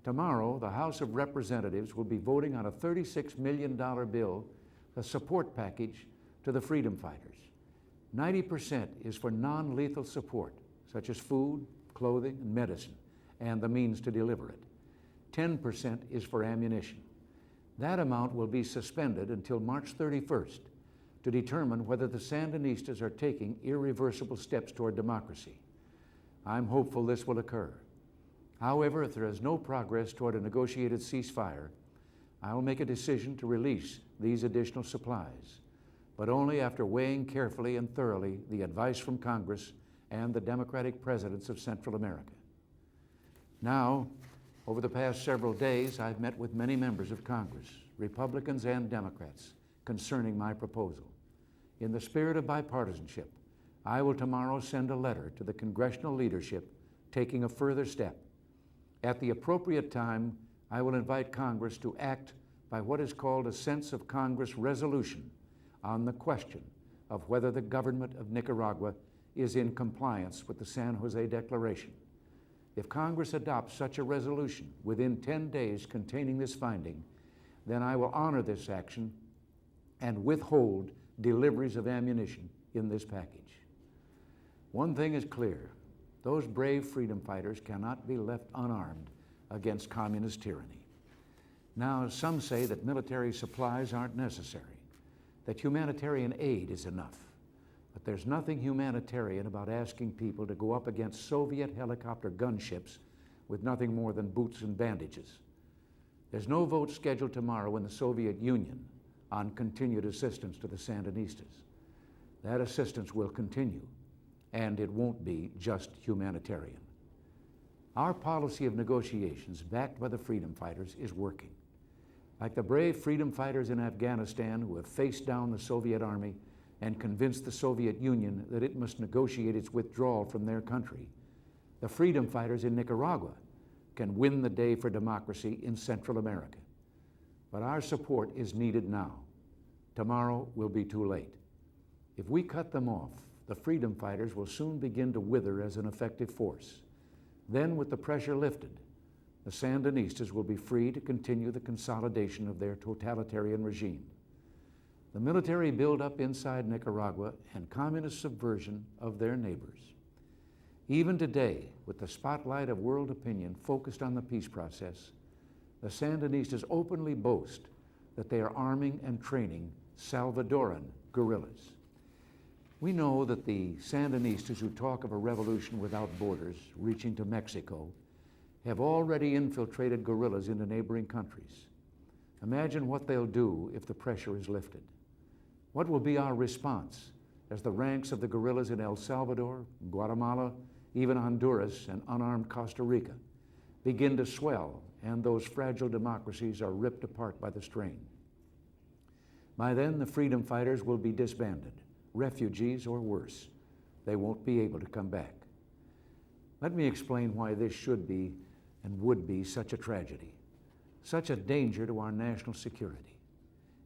Tomorrow, the House of Representatives will be voting on a $36 million bill, a support package to the freedom fighters. 90% is for non-lethal support, such as food, clothing, and medicine, and the means to deliver it. 10% is for ammunition. That amount will be suspended until March 31st to determine whether the Sandinistas are taking irreversible steps toward democracy. I'm hopeful this will occur. However, if there is no progress toward a negotiated ceasefire, I will make a decision to release these additional supplies, but only after weighing carefully and thoroughly the advice from Congress and the Democratic presidents of Central America. Now, over the past several days, I've met with many members of Congress, Republicans and Democrats, concerning my proposal. In the spirit of bipartisanship, I will tomorrow send a letter to the congressional leadership taking a further step. At the appropriate time, I will invite Congress to act by what is called a sense of Congress resolution on the question of whether the government of Nicaragua is in compliance with the San Jose Declaration. If Congress adopts such a resolution within 10 days containing this finding, then I will honor this action and withhold deliveries of ammunition in this package. One thing is clear: those brave freedom fighters cannot be left unarmed against communist tyranny. Now, some say that military supplies aren't necessary, that humanitarian aid is enough. But there's nothing humanitarian about asking people to go up against Soviet helicopter gunships with nothing more than boots and bandages. There's no vote scheduled tomorrow in the Soviet Union on continued assistance to the Sandinistas. That assistance will continue, and it won't be just humanitarian. Our policy of negotiations, backed by the freedom fighters, is working. Like the brave freedom fighters in Afghanistan who have faced down the Soviet army and convinced the Soviet Union that it must negotiate its withdrawal from their country, the freedom fighters in Nicaragua can win the day for democracy in Central America. But our support is needed now. Tomorrow will be too late. If we cut them off, the freedom fighters will soon begin to wither as an effective force. Then, with the pressure lifted, the Sandinistas will be free to continue the consolidation of their totalitarian regime. The military buildup inside Nicaragua and communist subversion of their neighbors. Even today, with the spotlight of world opinion focused on the peace process, the Sandinistas openly boast that they are arming and training Salvadoran guerrillas. We know that the Sandinistas who talk of a revolution without borders reaching to Mexico have already infiltrated guerrillas into neighboring countries. Imagine what they'll do if the pressure is lifted. What will be our response as the ranks of the guerrillas in El Salvador, Guatemala, even Honduras, and unarmed Costa Rica begin to swell and those fragile democracies are ripped apart by the strain? By then, the freedom fighters will be disbanded, refugees or worse. They won't be able to come back. Let me explain why this should be and would be such a tragedy, such a danger to our national security.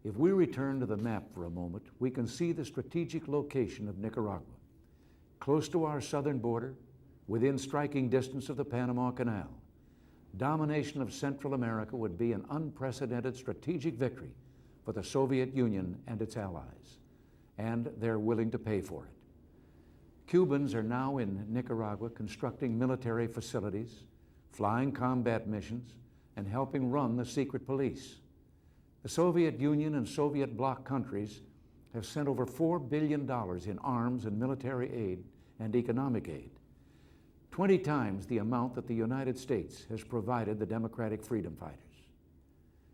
If we return to the map for a moment, we can see the strategic location of Nicaragua. Close to our southern border, within striking distance of the Panama Canal, domination of Central America would be an unprecedented strategic victory for the Soviet Union and its allies, and they're willing to pay for it. Cubans are now in Nicaragua constructing military facilities, flying combat missions, and helping run the secret police. The Soviet Union and Soviet bloc countries have sent over $4 billion in arms and military aid and economic aid, 20 times the amount that the United States has provided the democratic freedom fighters.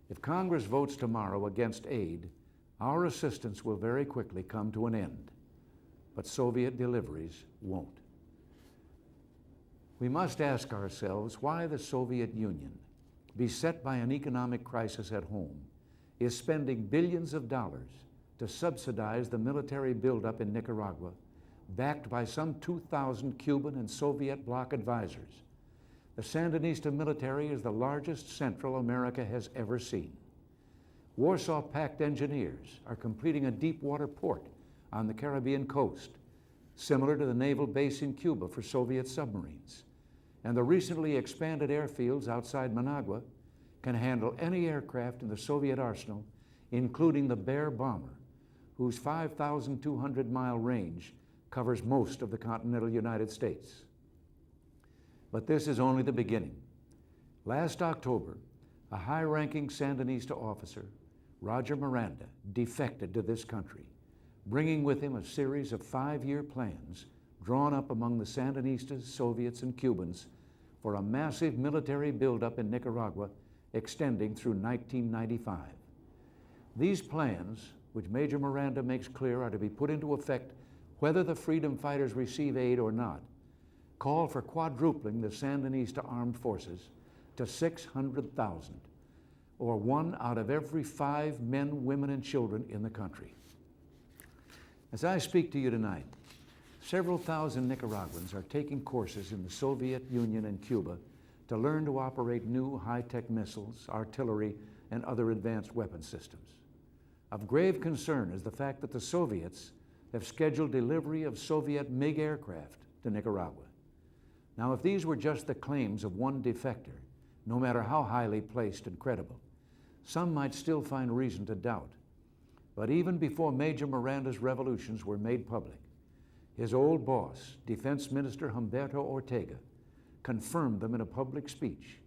If Congress votes tomorrow against aid, our assistance will very quickly come to an end, but Soviet deliveries won't. We must ask ourselves why the Soviet Union, beset by an economic crisis at home, is spending billions of dollars to subsidize the military buildup in Nicaragua, backed by some 2,000 Cuban and Soviet bloc advisors. The Sandinista military is the largest Central America has ever seen. Warsaw Pact engineers are completing a deep water port on the Caribbean coast, similar to the naval base in Cuba for Soviet submarines. and the recently expanded airfields outside Managua can handle any aircraft in the Soviet arsenal, including the Bear bomber, whose 5,200-mile range covers most of the continental United States. But this is only the beginning. Last October, a high-ranking Sandinista officer, Roger Miranda, defected to this country, bringing with him a series of 5-year plans drawn up among the Sandinistas, Soviets, and Cubans for a massive military buildup in Nicaragua extending through 1995. These plans, which Major Miranda makes clear are to be put into effect whether the freedom fighters receive aid or not, call for quadrupling the Sandinista armed forces to 600,000, or 1 out of every 5 men, women, and children in the country. As I speak to you tonight, several thousand Nicaraguans are taking courses in the Soviet Union and Cuba to learn to operate new high-tech missiles, artillery, and other advanced weapon systems. Of grave concern is the fact that the Soviets have scheduled delivery of Soviet MiG aircraft to Nicaragua. Now, if these were just the claims of one defector, no matter how highly placed and credible, some might still find reason to doubt. But even before Major Miranda's revolutions were made public, his old boss, Defense Minister Humberto Ortega, confirmed them in a public speech,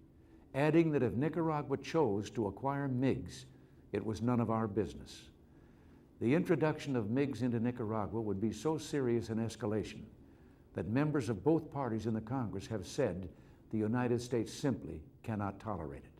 adding that if Nicaragua chose to acquire MiGs, it was none of our business. The introduction of MiGs into Nicaragua would be so serious an escalation that members of both parties in the Congress have said the United States simply cannot tolerate it.